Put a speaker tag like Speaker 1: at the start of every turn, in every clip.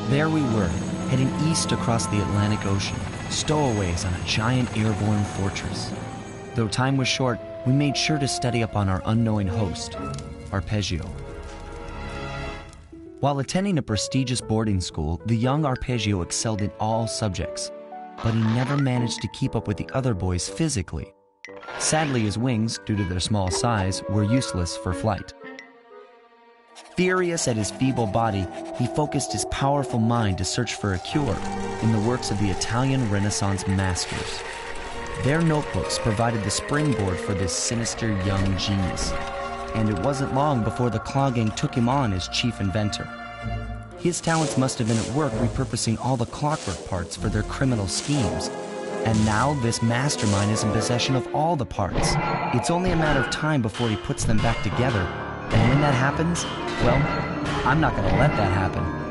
Speaker 1: There we were, heading east across the Atlantic Ocean, stowaways on a giant airborne fortress. Though time was short, we made sure to study up on our unknowing host, Arpeggio. While attending a prestigious boarding school, the young Arpeggio excelled in all subjects, but he never managed to keep up with the other boys physically. Sadly, his wings, due to their small size, were useless for flight. Furious at his feeble body, he focused his powerful mind to search for a cure in the works of the Italian Renaissance masters. Their notebooks provided the springboard for this sinister young genius, and it wasn't long before the Claw Gang took him on as chief inventor. His talents must have been at work repurposing all the clockwork parts for their criminal schemes, and now this mastermind is in possession of all the parts. It's only a matter of time before he puts them back together. And when that happens, well, I'm not going to let that happen.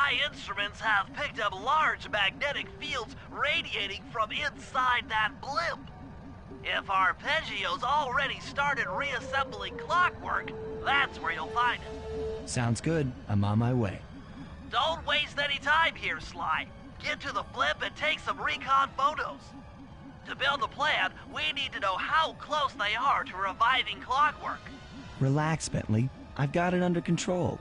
Speaker 2: My instruments have picked up large magnetic fields radiating from inside that blimp. If Arpeggio's already started reassembling Clockwork, that's where you'll find it.
Speaker 1: Sounds good. I'm on my way.
Speaker 2: Don't waste any time here, Sly. Get to the blimp and take some recon photos. To build the plan, we need to know how close they are to reviving Clockwork.
Speaker 1: Relax, Bentley. I've got it under control.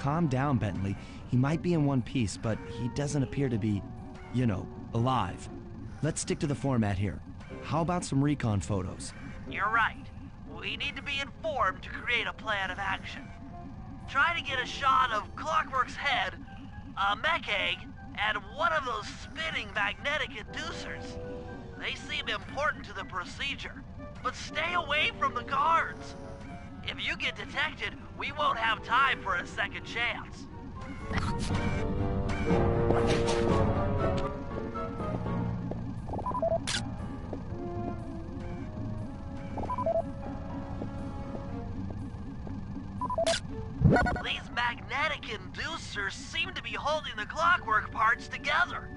Speaker 1: Calm down, Bentley. He might be in one piece, but he doesn't appear to be, you know, alive. Let's stick to the format here. How about some recon photos?
Speaker 2: You're right. We need to be informed to create a plan of action. Try to get a shot of Clockwork's head, a mech egg, and one of those spinning magnetic inducers. They seem important to the procedure, but stay away from the guards. If you get detected, we won't have time for a second chance. inducers seem to be holding the clockwork parts together.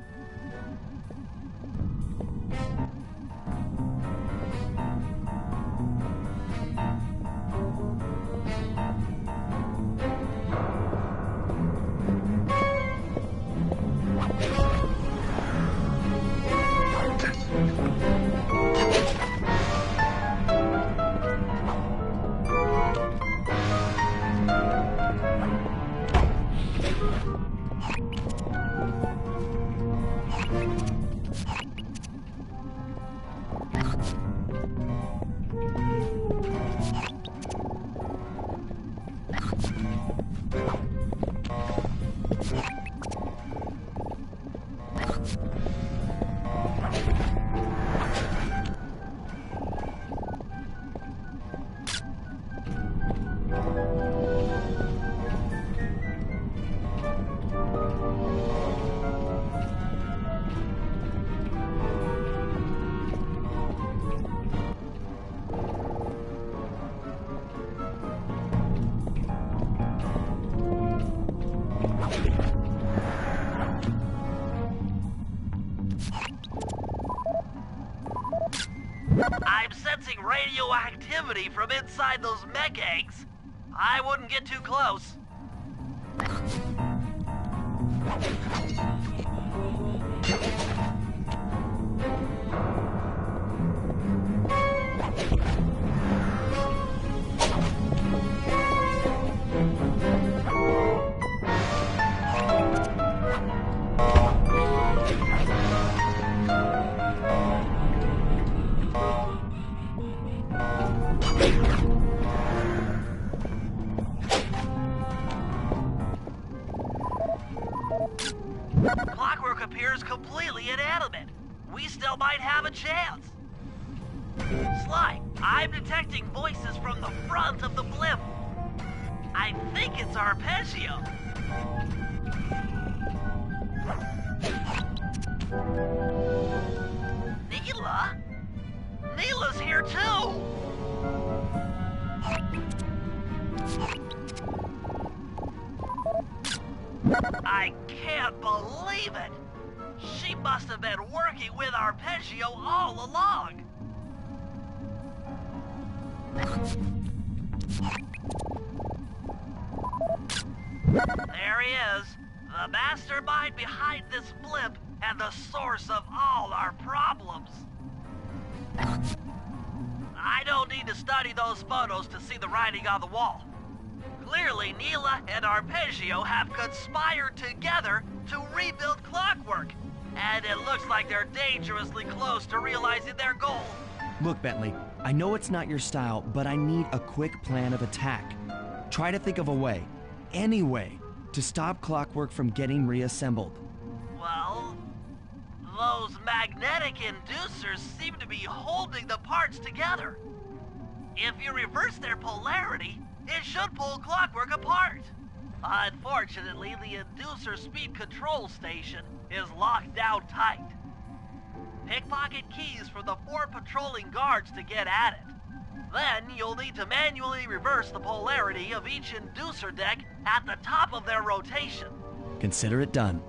Speaker 2: I'm sensing radioactivity from inside those mech eggs. I wouldn't get too close. Clockwork appears completely inanimate. We still might have a chance. Sly, I'm detecting voices from the front of the blimp. I think it's Arpeggio. Neela? Neela's here too! I can't believe it! She must have been working with Arpeggio all along! There he is, the mastermind behind this blimp and the source of all our problems. I don't need to study those photos to see the writing on the wall. Clearly, Neela and Arpeggio have conspired together to rebuild Clockwork, and it looks like they're dangerously close to realizing their goal.
Speaker 1: Look, Bentley, I know it's not your style, but I need a quick plan of attack. Try to think of a way, any way, to stop Clockwork from getting reassembled.
Speaker 2: Well, those magnetic inducers seem to be holding the parts together. If you reverse their polarity, it should pull Clockwork apart. Unfortunately, the inducer speed control station is locked down tight. Pickpocket keys for the 4 patrolling guards to get at it. Then you'll need to manually reverse the polarity of each inducer deck at the top of their rotation.
Speaker 1: Consider it done.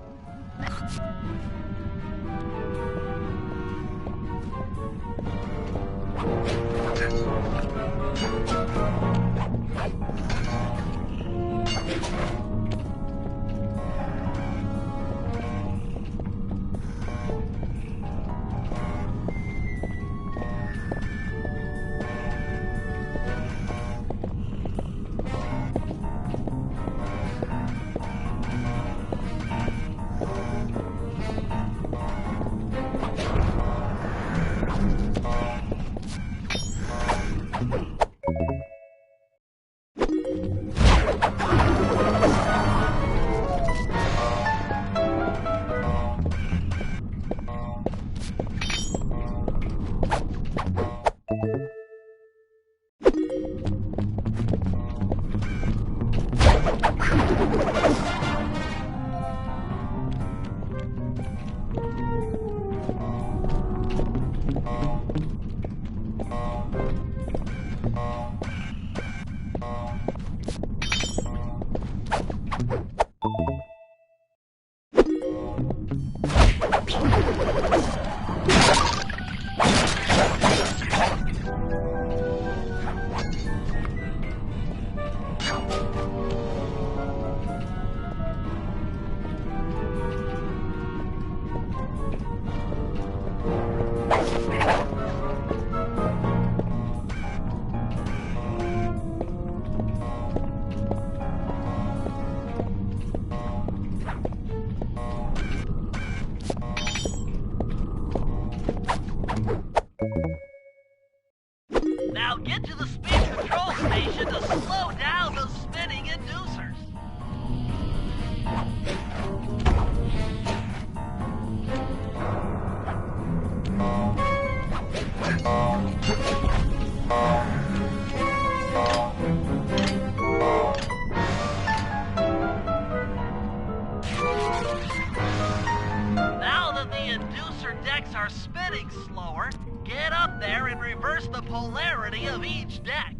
Speaker 2: Get to the speed control station to slow down those spinning inducers. Now that the inducer decks are spinning slower, get up there and reverse the polarity of each deck.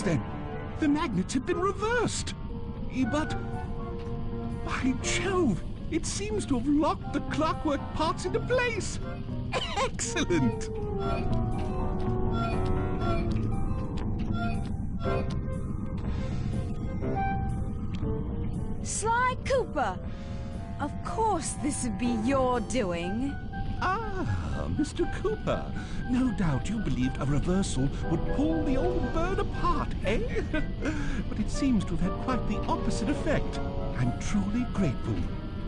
Speaker 3: Then the magnets have been reversed. But by Jove, it seems to have locked the clockwork parts into place. Excellent.
Speaker 4: Sly Cooper! Of course this would be your doing.
Speaker 3: Ah, Mr. Cooper. No doubt you believed a reversal would pull the old bird apart, eh? But it seems to have had quite the opposite effect. I'm truly grateful.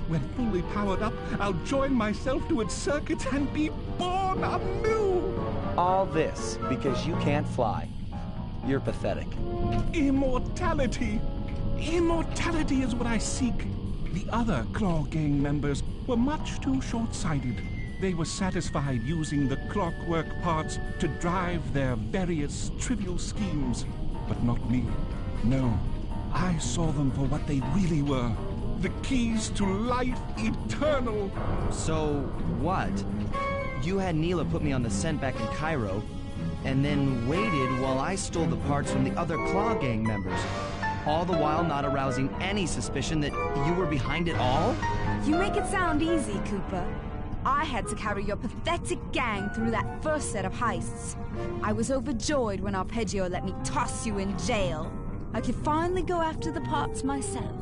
Speaker 3: When fully powered up, I'll join myself to its circuits and be born anew!
Speaker 1: All this because you can't fly. You're pathetic.
Speaker 3: Immortality! Immortality is what I seek. The other Claw Gang members were much too short-sighted. They were satisfied using the clockwork parts to drive their various trivial schemes. But not me. No. I saw them for what they really were. The keys to life eternal.
Speaker 1: So, what? You had Neela put me on the scent back in Cairo, and then waited while I stole the parts from the other Claw Gang members. All the while not arousing any suspicion that you were behind it all?
Speaker 4: You make it sound easy, Cooper. I had to carry your pathetic gang through that first set of heists. I was overjoyed when Arpeggio let me toss you in jail. I could finally go after the parts myself.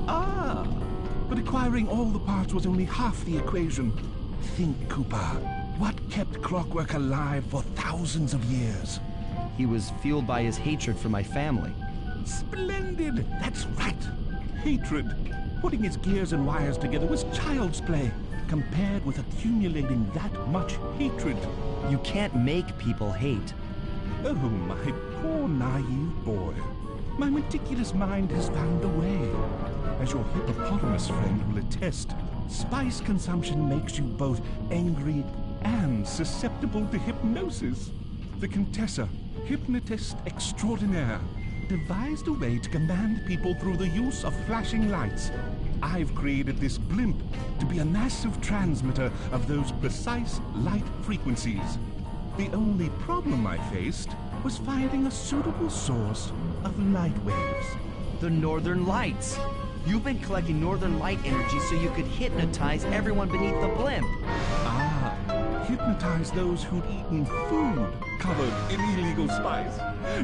Speaker 3: Ah, but acquiring all the parts was only half the equation. Think, Cooper. What kept Clockwork alive for thousands of years?
Speaker 1: He was fueled by his hatred for my family.
Speaker 3: Splendid! That's right! Hatred. Putting his gears and wires together was child's play, compared with accumulating that much hatred.
Speaker 1: You can't make people hate.
Speaker 3: Oh, my poor naive boy. My meticulous mind has found a way. As your hippopotamus friend will attest, spice consumption makes you both angry and susceptible to hypnosis. The Contessa, hypnotist extraordinaire, devised a way to command people through the use of flashing lights. I've created this blimp to be a massive transmitter of those precise light frequencies. The only problem I faced was finding a suitable source of light waves.
Speaker 1: The Northern Lights. You've been collecting Northern Light energy so you could hypnotize everyone beneath the blimp.
Speaker 3: Ah, hypnotize those who'd eaten food covered in illegal spice.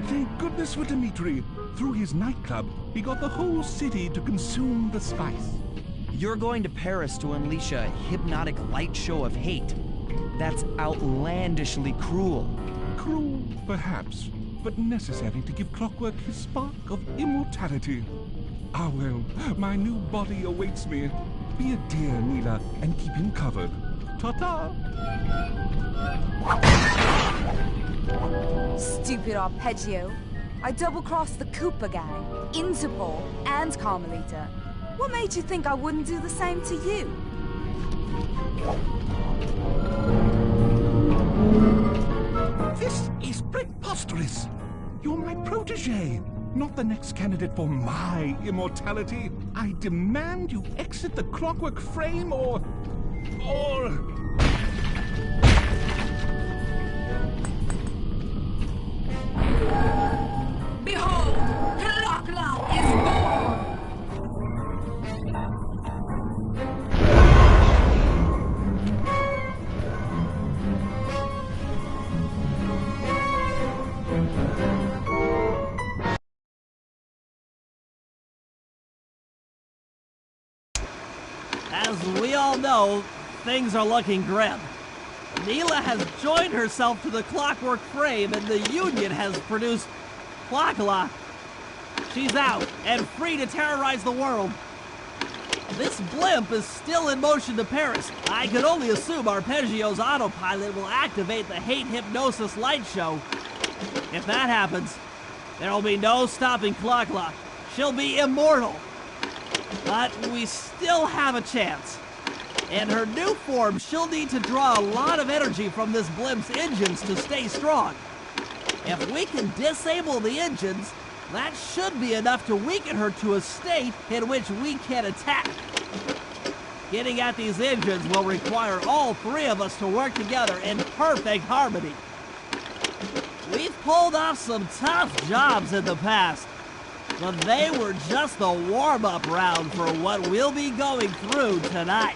Speaker 3: Thank goodness for Dmitri. Through his nightclub, he got the whole city to consume the spice.
Speaker 1: You're going to Paris to unleash a hypnotic light show of hate. That's outlandishly cruel.
Speaker 3: Cruel, perhaps, but necessary to give Clockwork his spark of immortality. Ah well, my new body awaits me. Be a dear, Neela, and keep him covered. Ta-ta!
Speaker 4: Stupid Arpeggio. I double-crossed the Cooper gang, Interpol, and Carmelita. What made you think I wouldn't do the same to you?
Speaker 3: This is preposterous! You're my protege, not the next candidate for my immortality. I demand you exit the Clockwork frame or...
Speaker 4: Behold, Clockla is born!
Speaker 2: As we all know, things are looking grim. Neela has joined herself to the Clockwork frame and the Union has produced Clockla. She's out and free to terrorize the world. This blimp is still in motion to Paris. I could only assume Arpeggio's autopilot will activate the hate hypnosis light show. If that happens, there will be no stopping Clockla. She'll be immortal. But we still have a chance. In her new form, she'll need to draw a lot of energy from this blimp's engines to stay strong. If we can disable the engines, that should be enough to weaken her to a state in which we can attack. Getting at these engines will require all three of us to work together in perfect harmony. We've pulled off some tough jobs in the past, but they were just the warm-up round for what we'll be going through tonight.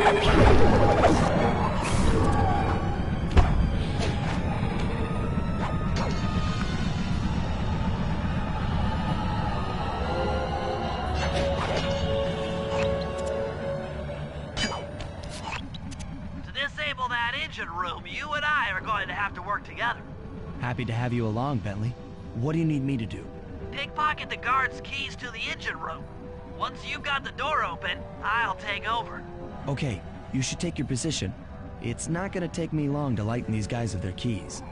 Speaker 2: To disable that engine room, you and I are going to have to work together.
Speaker 1: Happy to have you along, Bentley. What do you need me to do?
Speaker 2: Pickpocket the guard's keys to the engine room. Once you've got the door open, I'll take over.
Speaker 1: Okay, you should take your position. It's not gonna take me long to lighten these guys of their keys.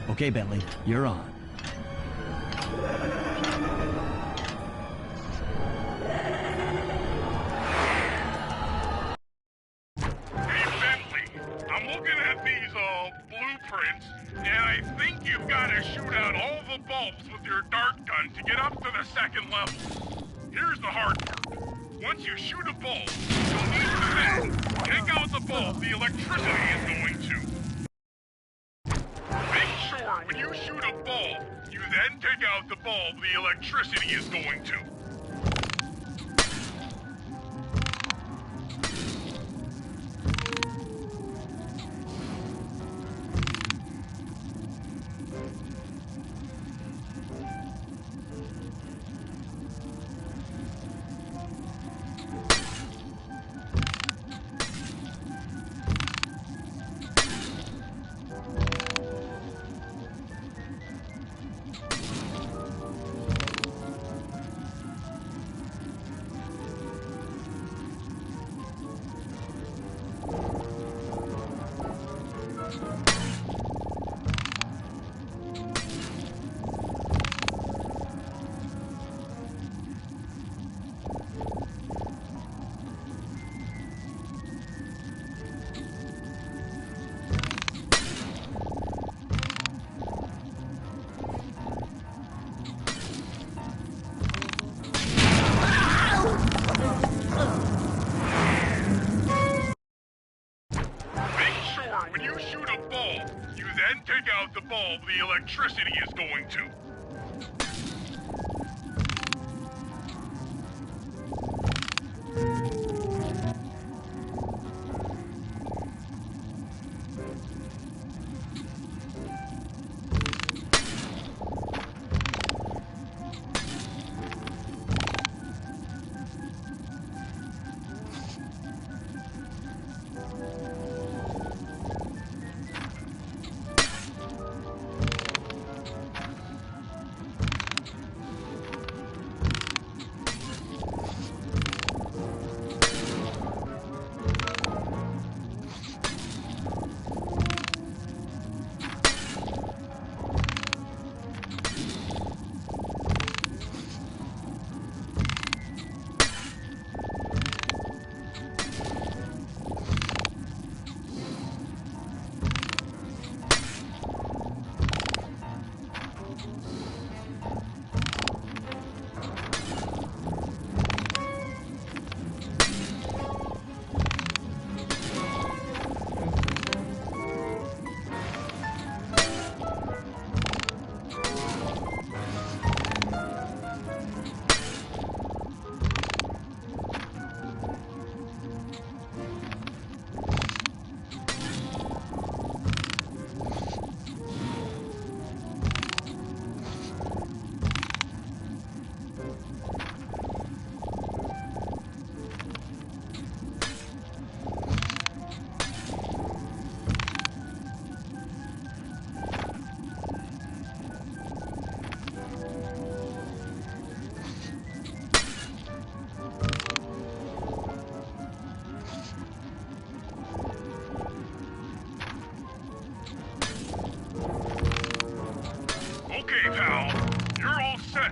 Speaker 1: Okay, Bentley, you're on.
Speaker 5: Hey, Bentley, I'm looking at these, blueprints, and I think you've got to shoot out all the bulbs with your dart gun to get up to the second level. Here's the hard part. Once you shoot a bulb, you'll need to then take out the bulb the electricity is going to. Make sure when you shoot a bulb, you then take out the bulb the electricity is going to. Take out the bulb the electricity is going to.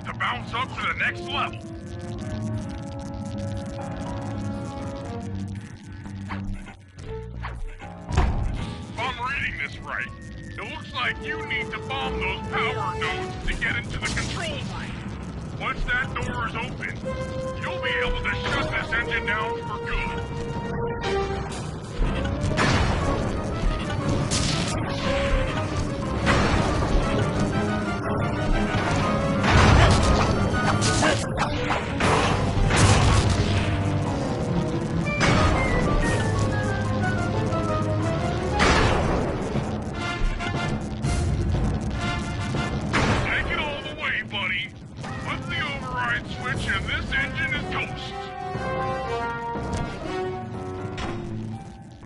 Speaker 5: To bounce up to the next level. If I'm reading this right, it looks like you need to bomb those power nodes to get into the control room. Once that door is open, you'll be able to shut this engine down for good. Take it all the way, buddy. Flip the override switch and this engine is toast.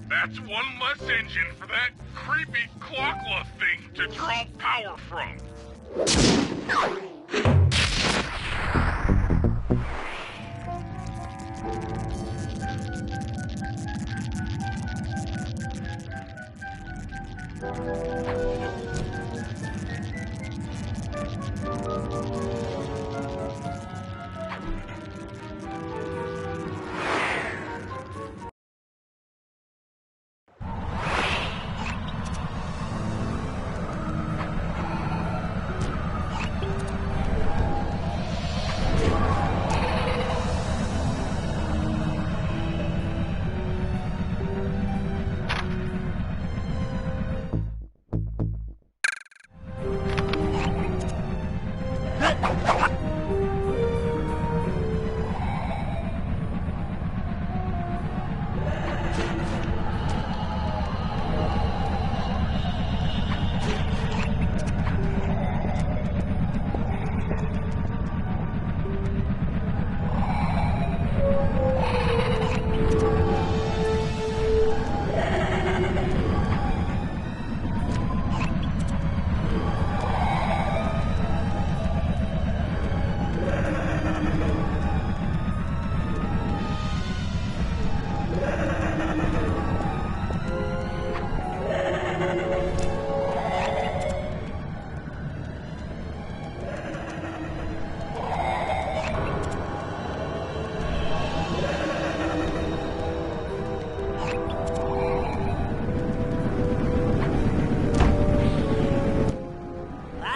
Speaker 5: That's one less engine for that creepy Clockla thing to draw power from.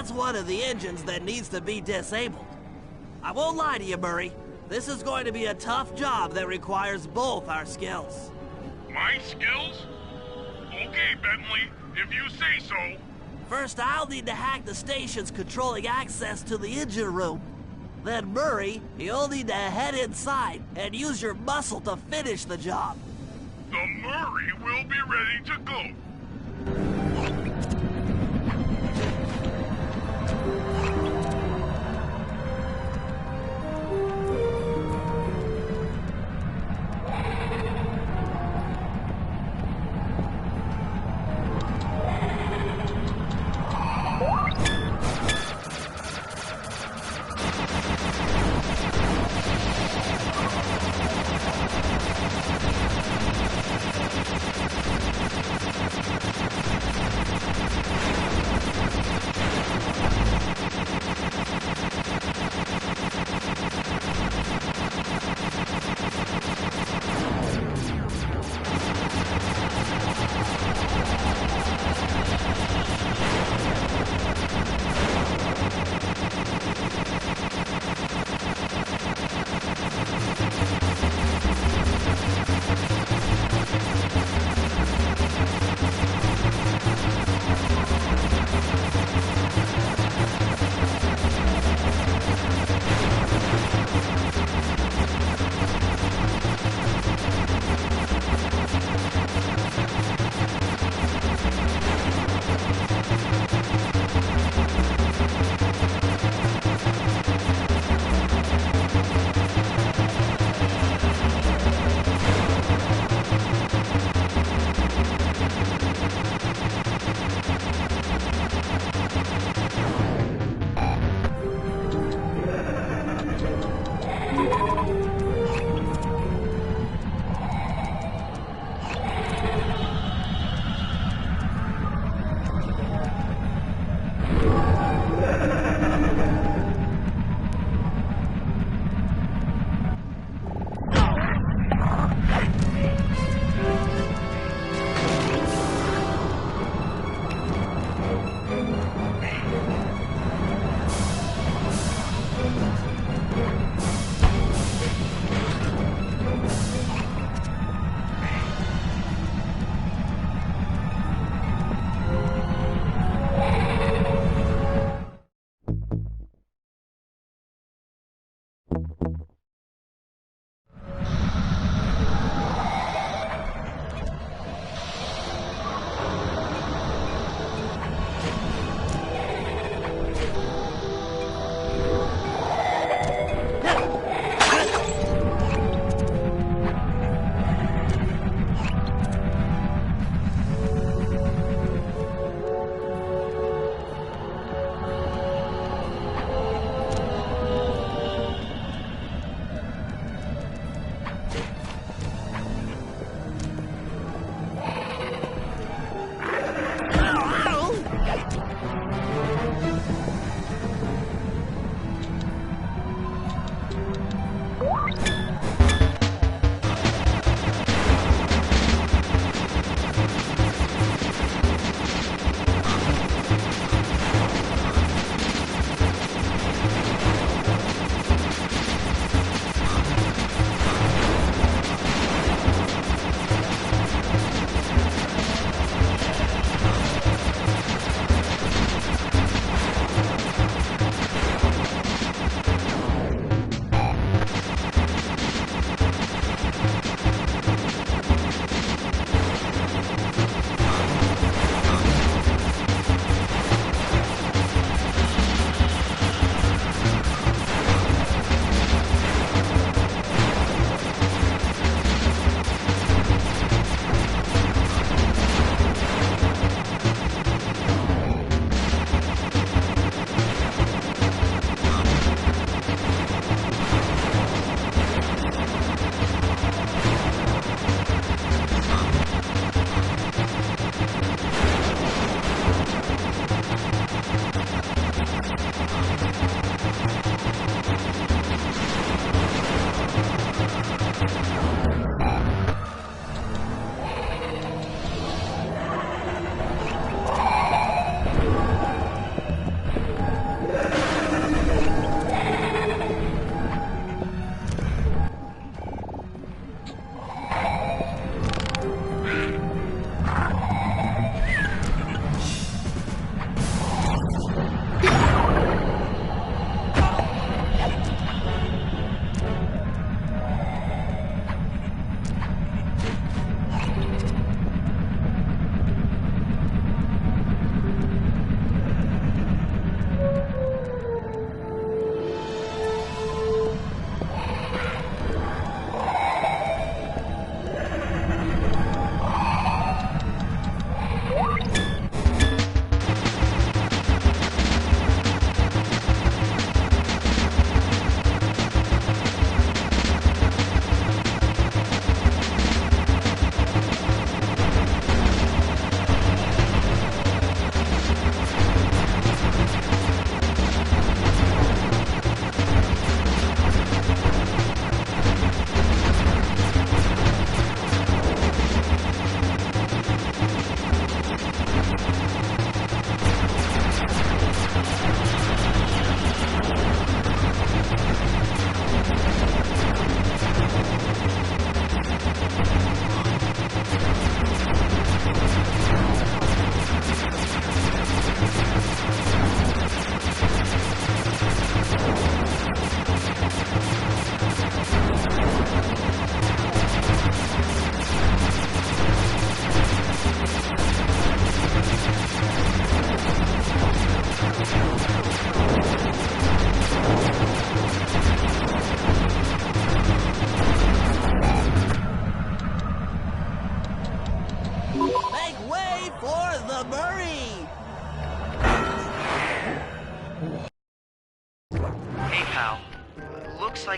Speaker 2: That's one of the engines that needs to be disabled. I won't lie to you, Murray. This is going to be a tough job that requires both our skills.
Speaker 5: My skills? Okay, Bentley, if you say so.
Speaker 2: First, I'll need to hack the stations controlling access to the engine room. Then Murray, you'll need to head inside and use your muscle to finish the job.
Speaker 5: The Murray will be ready to go.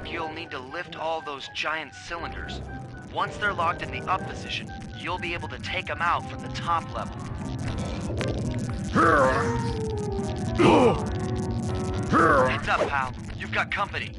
Speaker 1: like you'll need to lift all those giant cylinders. Once they're locked in the up position, you'll be able to take them out from the top level. Heads up, pal. You've got company.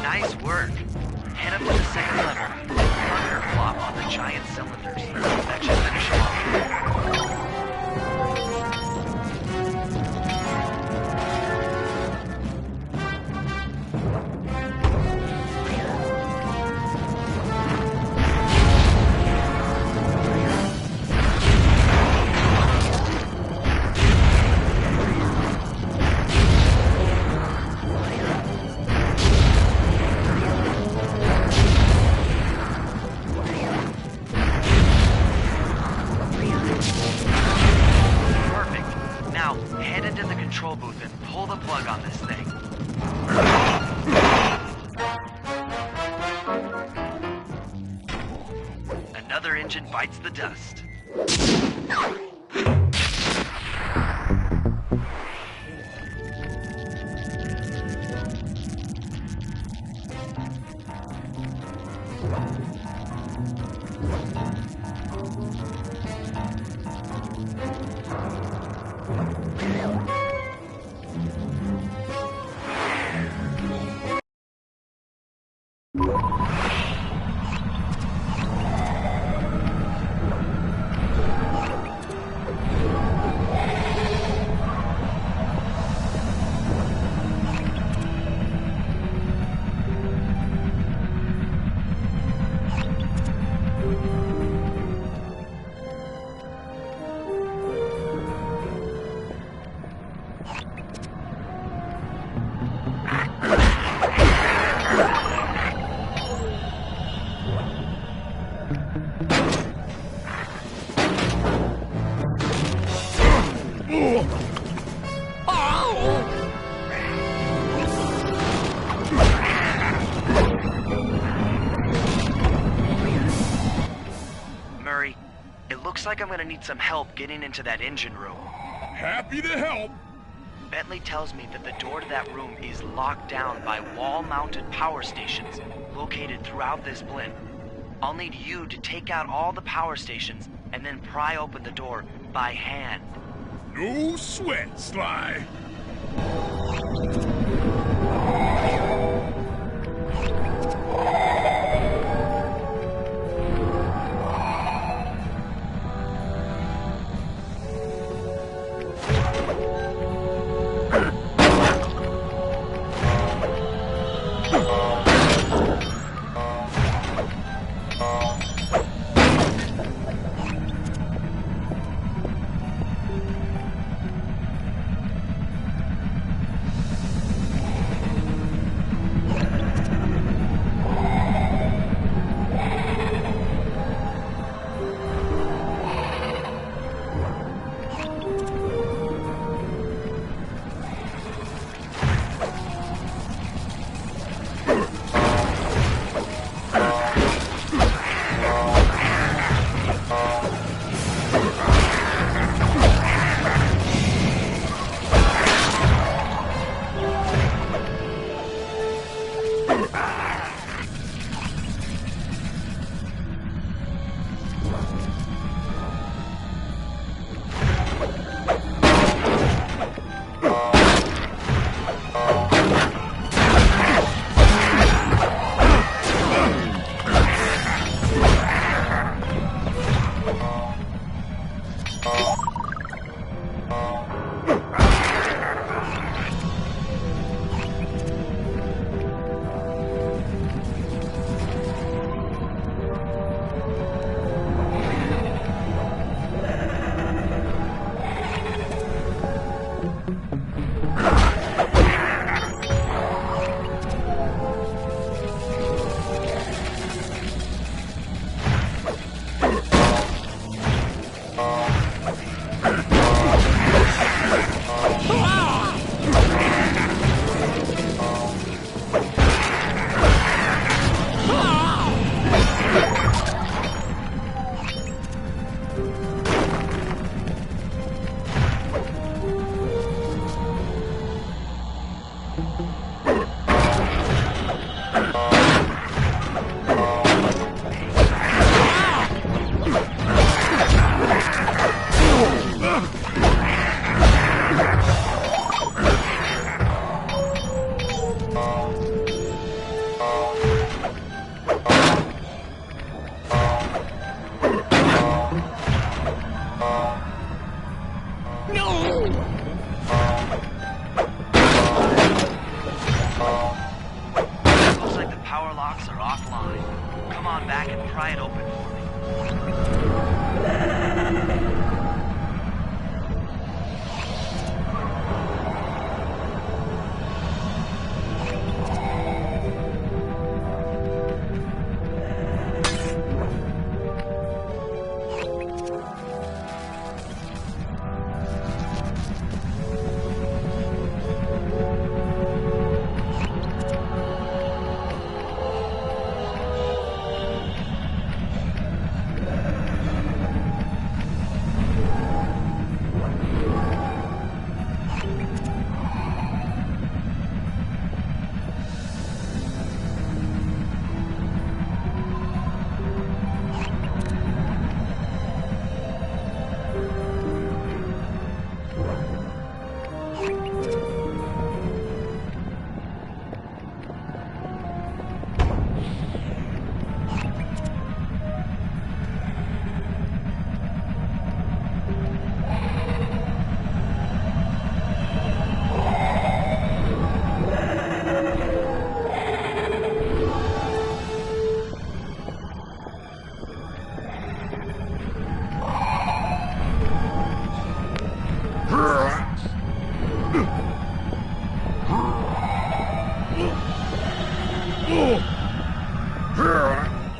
Speaker 1: Nice work. Head up to the second level. Thunderclop on the giant cylinders. That should finish them off. Control booth and pull the plug on this thing. Another engine bites the dust. Murray, it looks like I'm gonna need some help getting into that engine room.
Speaker 5: Happy to help.
Speaker 1: Bentley tells me that the door to that room is locked down by wall-mounted power stations located throughout this blimp. I'll need you to take out all the power stations and then pry open the door by hand.
Speaker 5: No sweat, Sly.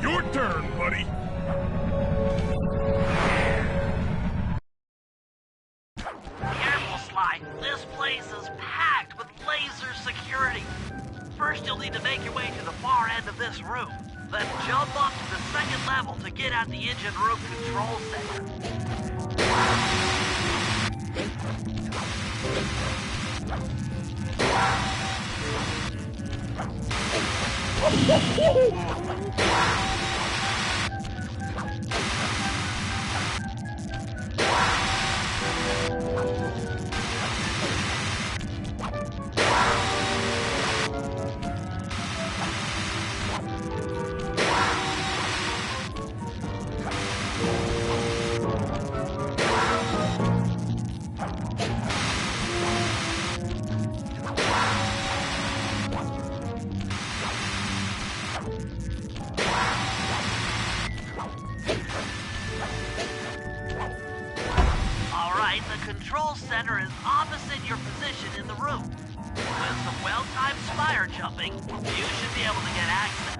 Speaker 5: Your turn, buddy.
Speaker 2: Careful, Sly. This place is packed with laser security. First, you'll need to make your way to the far end of this room. Then jump up to the second level to get at the engine room control center. Alright, the control center is opposite your position in the room. With some well-timed spire jumping, you should be able to get access.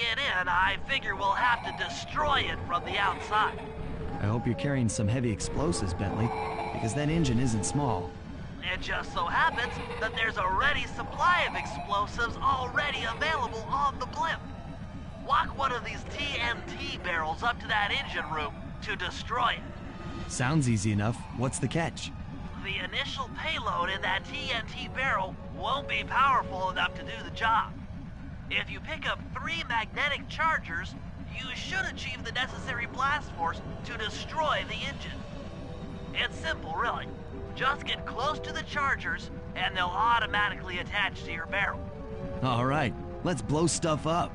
Speaker 2: get in, I figure we'll have to destroy it from the outside.
Speaker 1: I hope you're carrying some heavy explosives, Bentley, because that engine isn't small.
Speaker 2: It just so happens that there's a ready supply of explosives already available on the blimp. Walk one of these TNT barrels up to that engine room to destroy it.
Speaker 1: Sounds easy enough. What's the catch?
Speaker 2: The initial payload in that TNT barrel won't be powerful enough to do the job. If you pick up 3 magnetic chargers, you should achieve the necessary blast force to destroy the engine. It's simple, really. Just get close to the chargers, and they'll automatically attach to your barrel.
Speaker 1: All right, let's blow stuff up.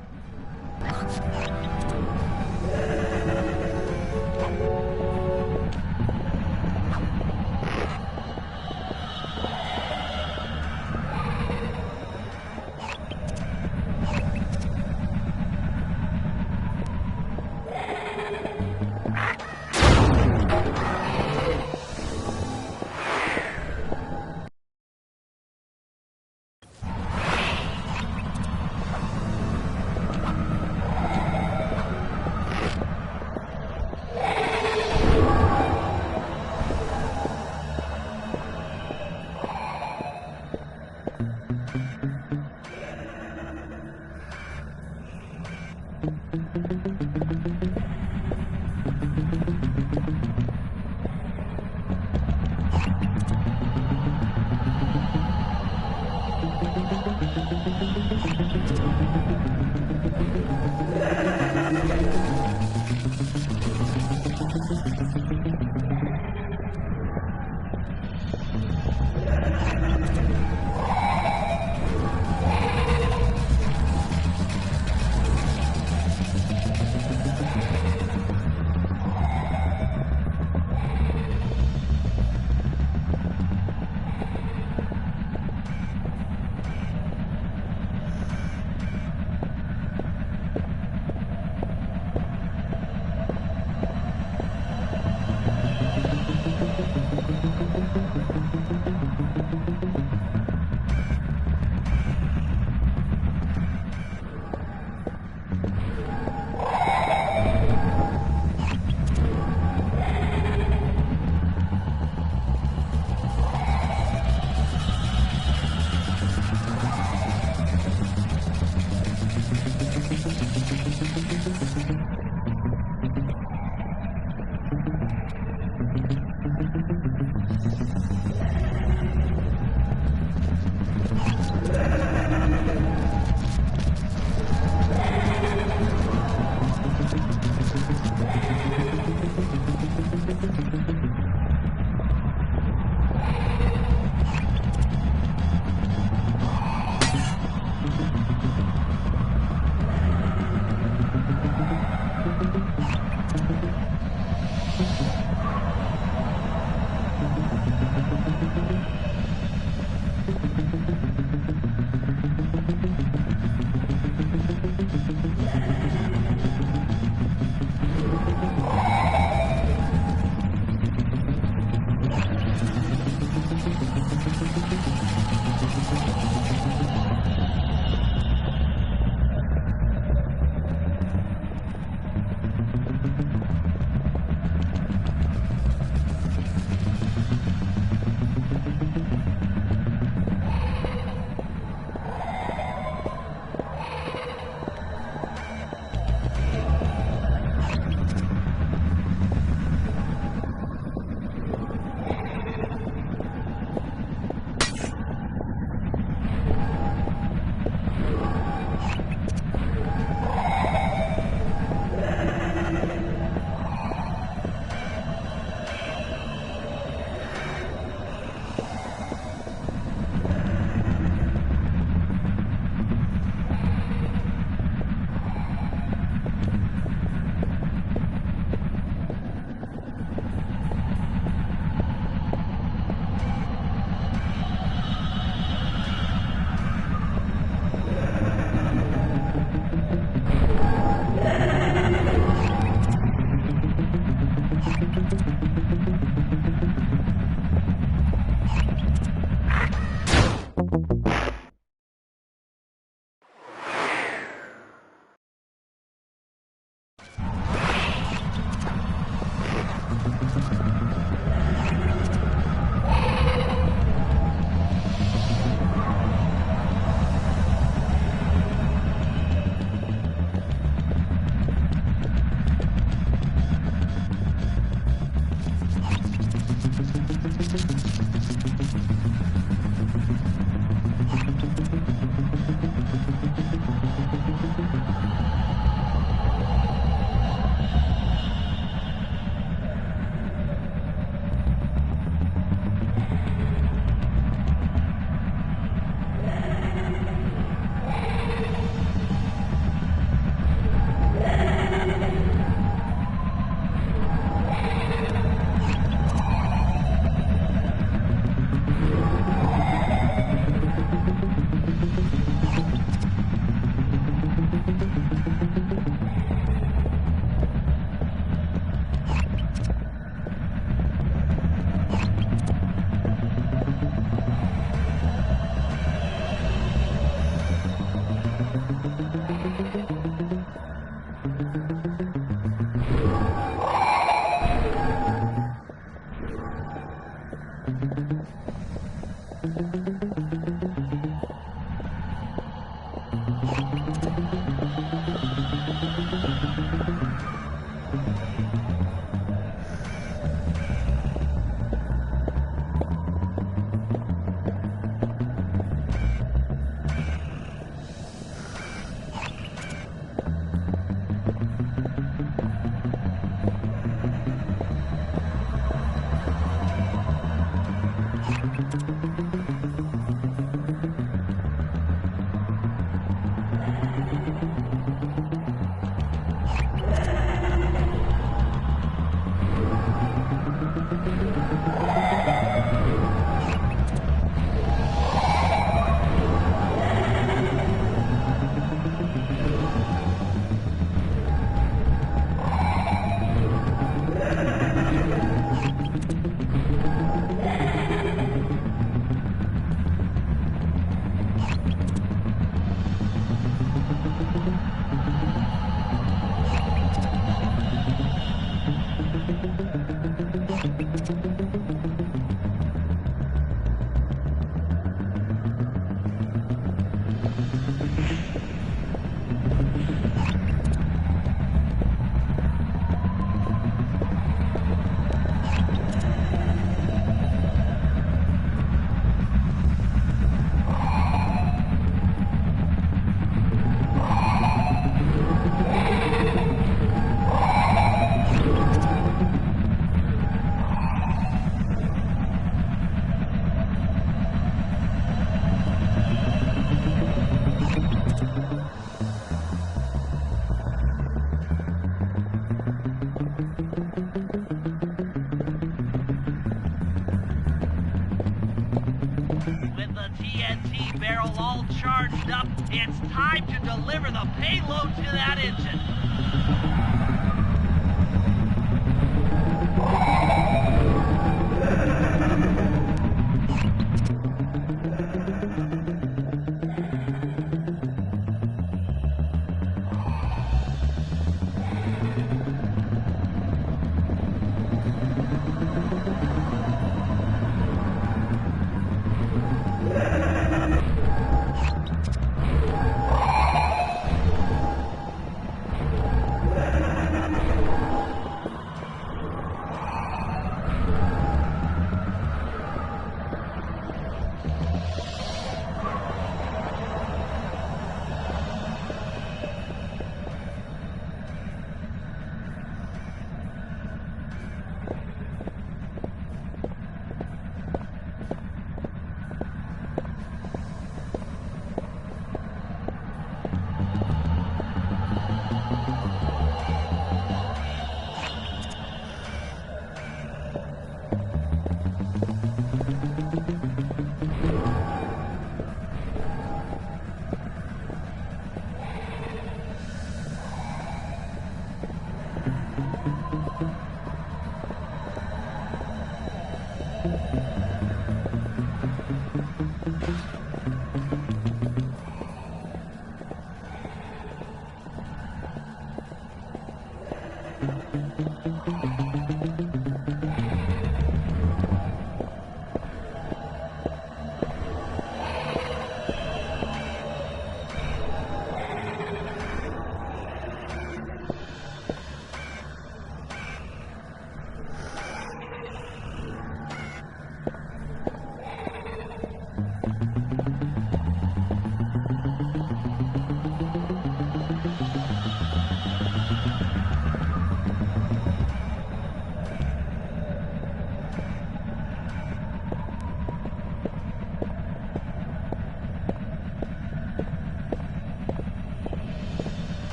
Speaker 2: barrel all charged up. It's time to deliver the payload to that engine.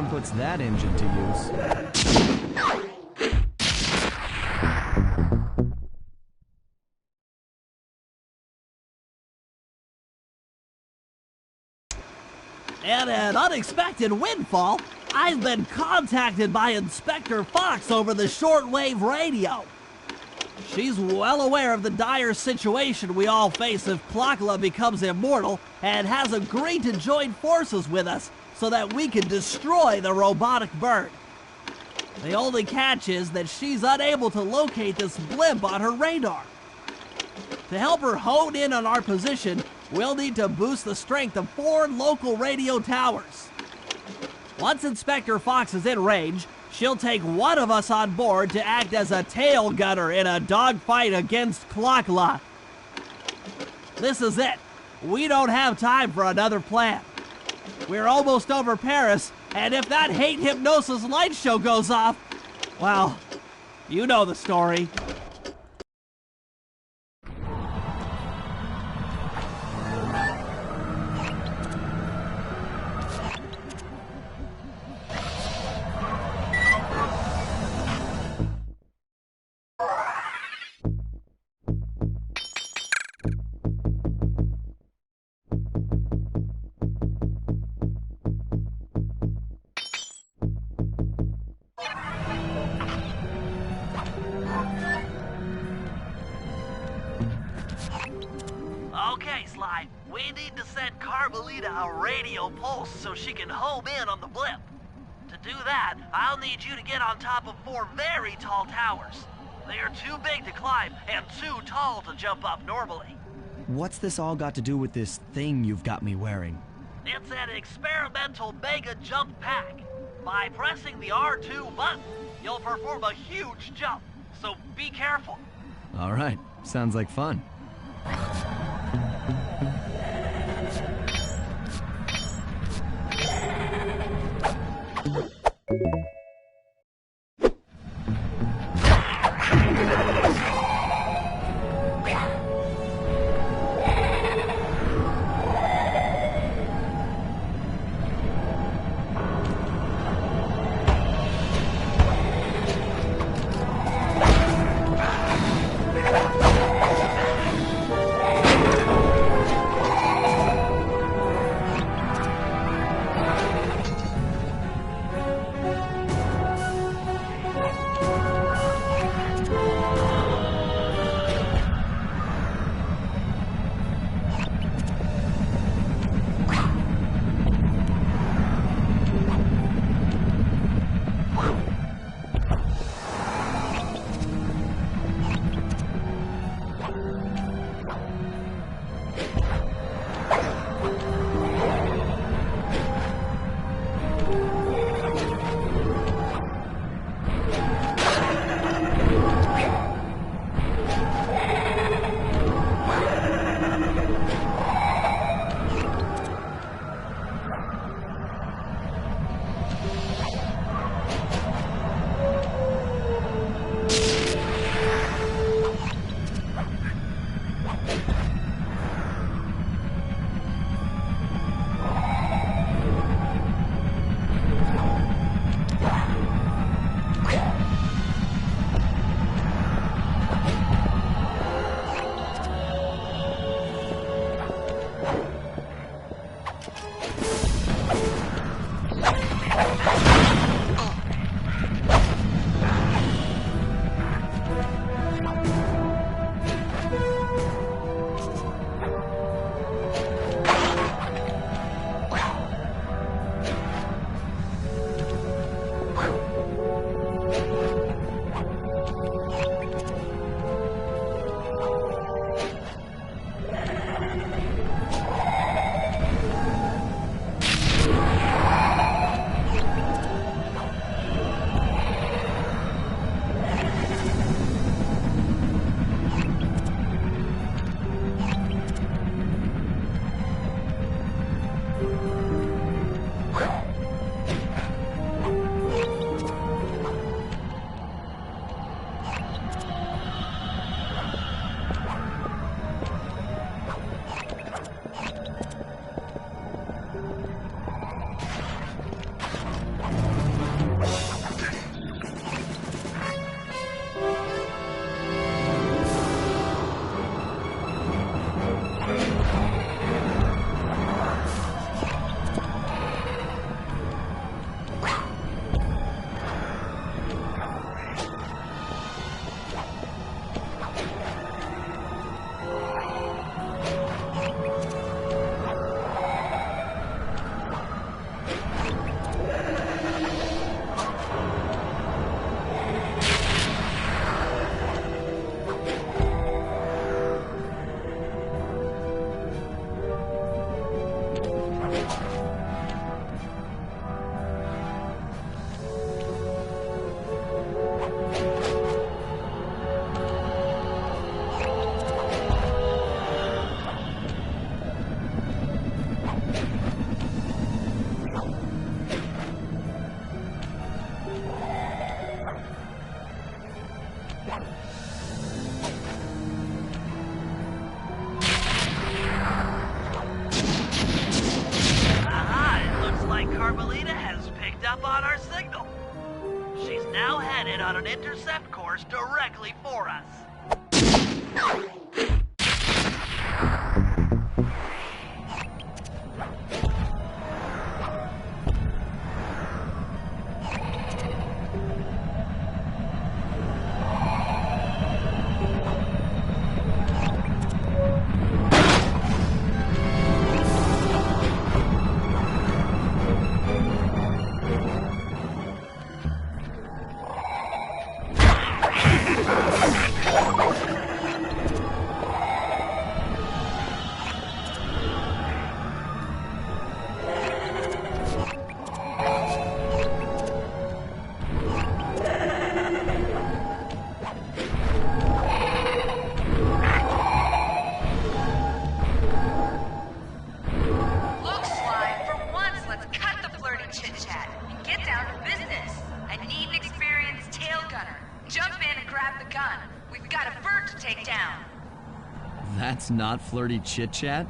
Speaker 1: Puts that engine to use.
Speaker 2: And an unexpected windfall, I've been contacted by Inspector Fox over the shortwave radio. She's well aware of the dire situation we all face if Klakla becomes immortal and has agreed to join forces with us so that we can destroy the robotic bird. The only catch is that she's unable to locate this blimp on her radar. To help her hone in on our position, we'll need to boost the strength of 4 local radio towers. Once Inspector Fox is in range, she'll take one of us on board to act as a tail gunner in a dogfight against Klakla. This is it. We don't have time for another plan. We're almost over Paris, and if that hate hypnosis light show goes off, well, you know the story. Okay, Sly, we need to send Carmelita a radio pulse so she can home in on the blimp. To do that, I'll need you to get on top of 4 very tall towers. They are too big to climb and too tall to jump up normally.
Speaker 1: What's this all got to do with this thing you've got me wearing?
Speaker 2: It's an experimental mega jump pack. By pressing the R2 button, you'll perform a huge jump, so be careful.
Speaker 1: All right, sounds like fun.
Speaker 2: headed on an intercept course directly for us.
Speaker 1: That's not flirty chit-chat?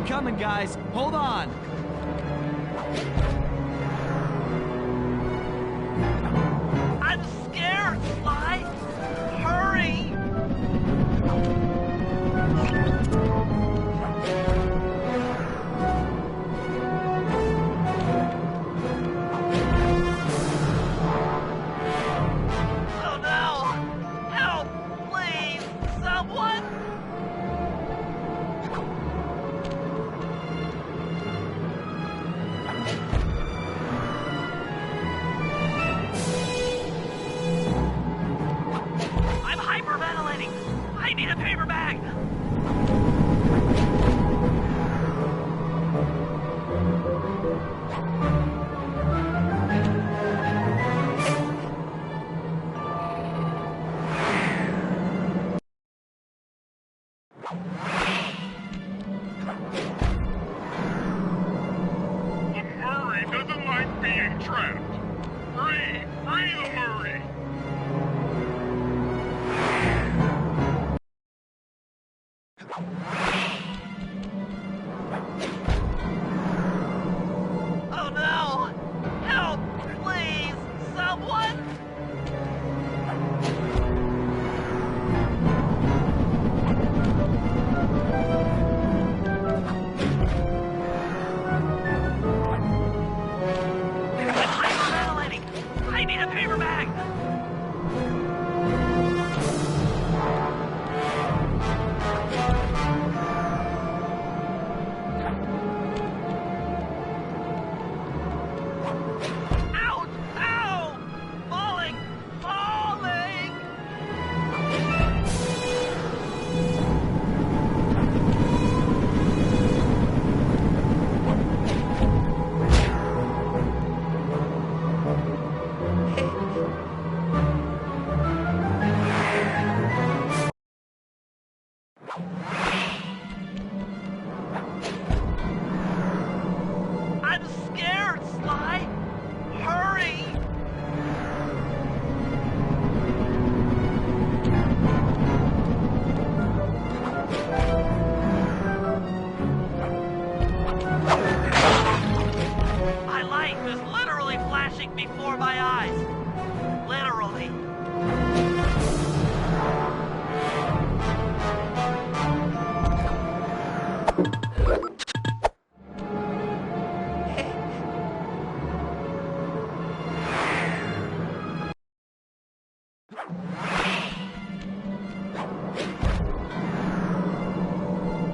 Speaker 1: I'm coming, guys. Hold on.
Speaker 2: I'm scared, Sly. Hurry.
Speaker 5: being trapped. Free! Free the Murray!
Speaker 2: Oh no! Help! Please! Someone! I'm hyperventilating! I need a paper bag! Ouch! Ow! Falling! Falling! I'm scared, Sly! Hurry! My life is literally flashing before my eyes. Literally.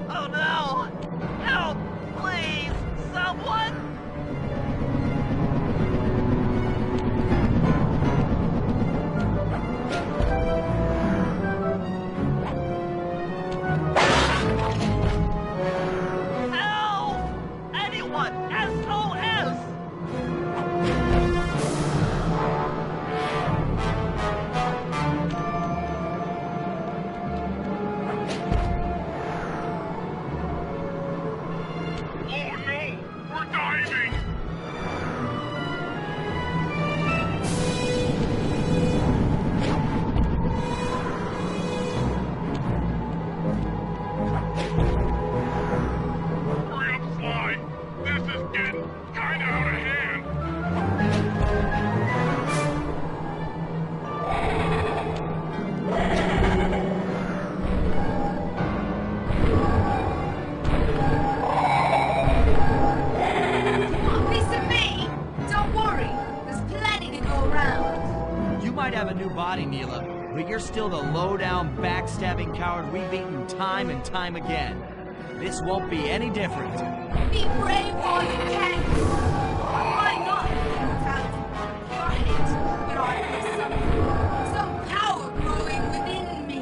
Speaker 2: Oh no! Help! Please! Someone! Help! Anyone! SOS!
Speaker 5: Oh no! We're diving! Hurry up, Sly! This is getting kinda out of hand!
Speaker 4: Want a piece of me? Don't worry, there's plenty to go around.
Speaker 1: You might have a new body, Neela, but you're still the low-down, backstabbing coward we've beaten time and time again. This won't be any different.
Speaker 4: Be brave while you can. I might not have immortality, but I have some power growing within me.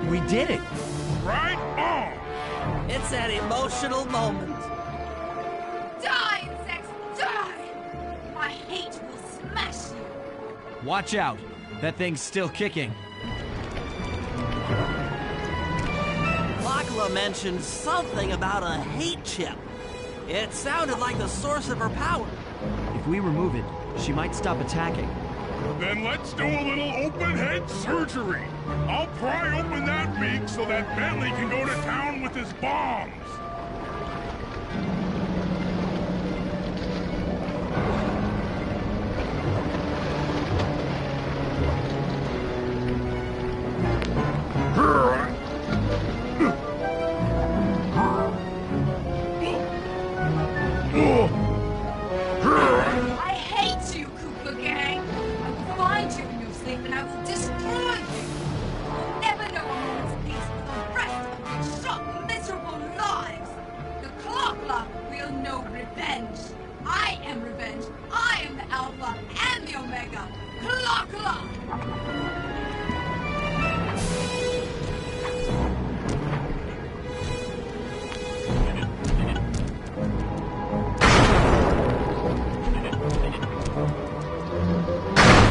Speaker 1: We did it!
Speaker 5: Right on!
Speaker 2: It's an emotional moment.
Speaker 4: Die, insects, die! My hate will smash you!
Speaker 1: Watch out! That thing's still kicking.
Speaker 2: Clockla mentioned something about a hate chip. It sounded like the source of her power.
Speaker 1: If we remove it, she might stop attacking.
Speaker 5: Then let's do a little open head surgery. I'll pry open that beak so that Bentley can go to town with his bombs.
Speaker 4: I hate you, Koopa Gang! I will find you in your sleep and I will destroy you! You'll never know a moment's peace for the rest of your short, miserable lives! The Clockla will know revenge! I am revenge! I am the Alpha and the Omega! Clockla!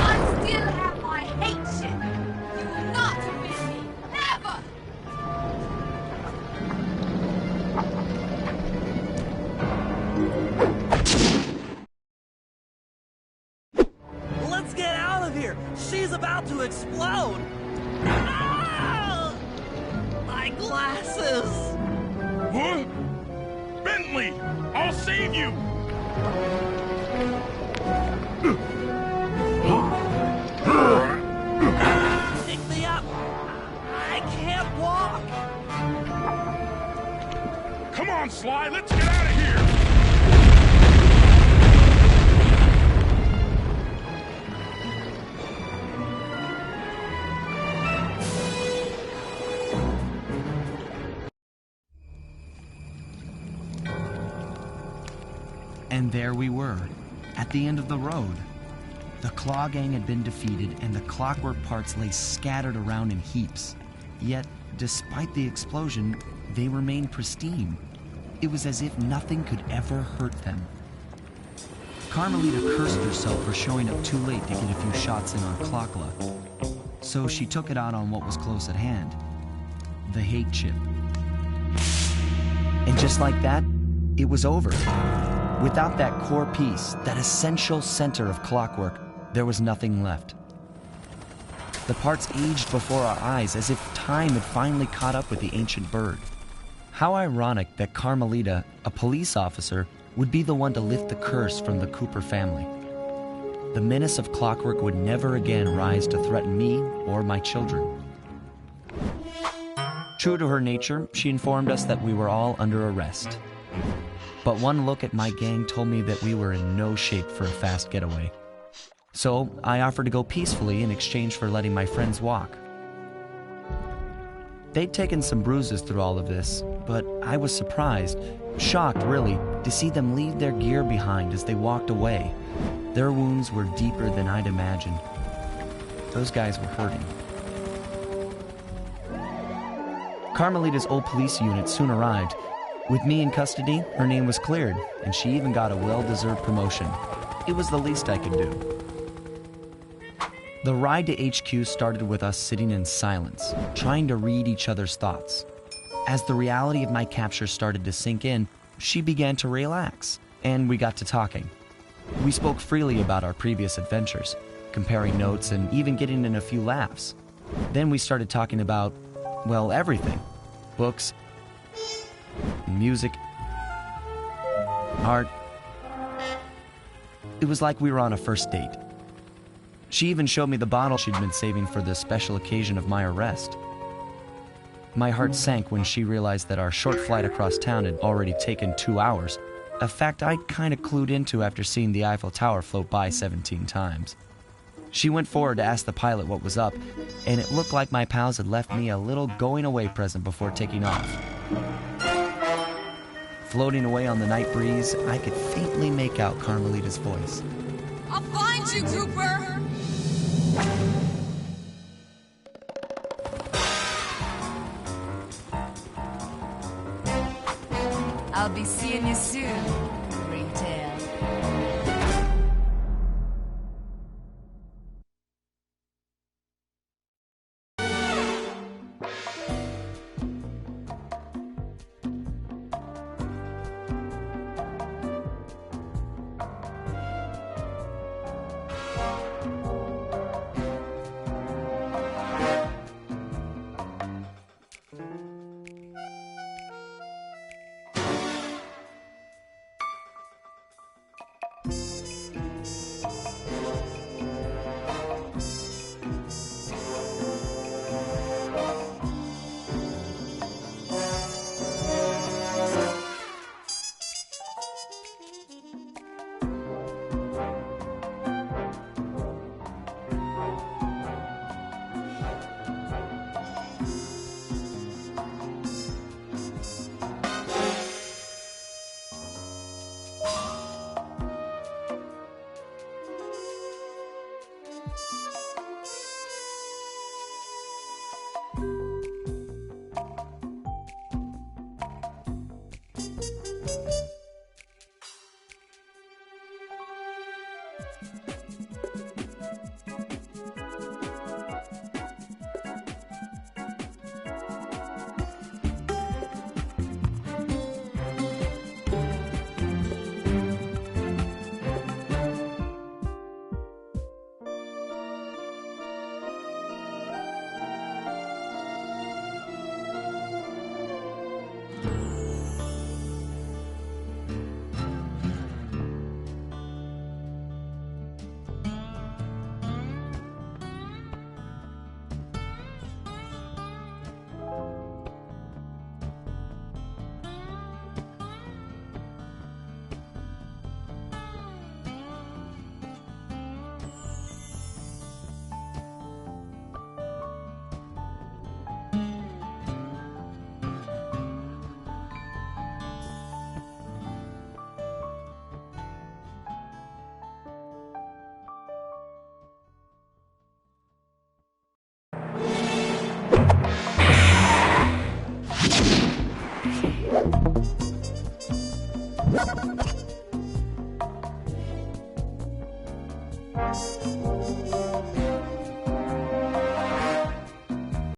Speaker 4: I still have my hate ship! You will not defeat me! Never!
Speaker 2: Let's get out of here! She's about to explode! Ah! My glasses!
Speaker 5: What? Bentley, I'll save you!
Speaker 2: Pick me up! I can't walk!
Speaker 5: Come on, Sly, let's get out of here!
Speaker 1: And there we were, at the end of the road. The Claw Gang had been defeated, and the clockwork parts lay scattered around in heaps. Yet, despite the explosion, they remained pristine. It was as if nothing could ever hurt them. Carmelita cursed herself for showing up too late to get a few shots in on Clockla. So she took it out on what was close at hand, the hate chip. And just like that, it was over. Without that core piece, that essential center of clockwork, there was nothing left. The parts aged before our eyes as if time had finally caught up with the ancient bird. How ironic that Carmelita, a police officer, would be the one to lift the curse from the Cooper family. The menace of Clockwork would never again rise to threaten me or my children. True to her nature, she informed us that we were all under arrest. But one look at my gang told me that we were in no shape for a fast getaway. So I offered to go peacefully in exchange for letting my friends walk. They'd taken some bruises through all of this, but I was surprised, shocked really, to see them leave their gear behind as they walked away. Their wounds were deeper than I'd imagined. Those guys were hurting. Carmelita's old police unit soon arrived. With me in custody, her name was cleared, and she even got a well-deserved promotion. It was the least I could do. The ride to HQ started with us sitting in silence, trying to read each other's thoughts. As the reality of my capture started to sink in, she began to relax, and we got to talking. We spoke freely about our previous adventures, comparing notes and even getting in a few laughs. Then we started talking about, well, everything. Books, music, art. It was like we were on a first date. She even showed me the bottle she'd been saving for the special occasion of my arrest. My heart sank when she realized that our short flight across town had already taken 2 hours, a fact I'd kind of clued into after seeing the Eiffel Tower float by 17 times. She went forward to ask the pilot what was up, and it looked like my pals had left me a little going-away present before taking off. Floating away on the night breeze, I could faintly make out Carmelita's voice.
Speaker 6: I'll find you, Cooper! I'll be seeing you soon, Ringtail.
Speaker 7: Thank you.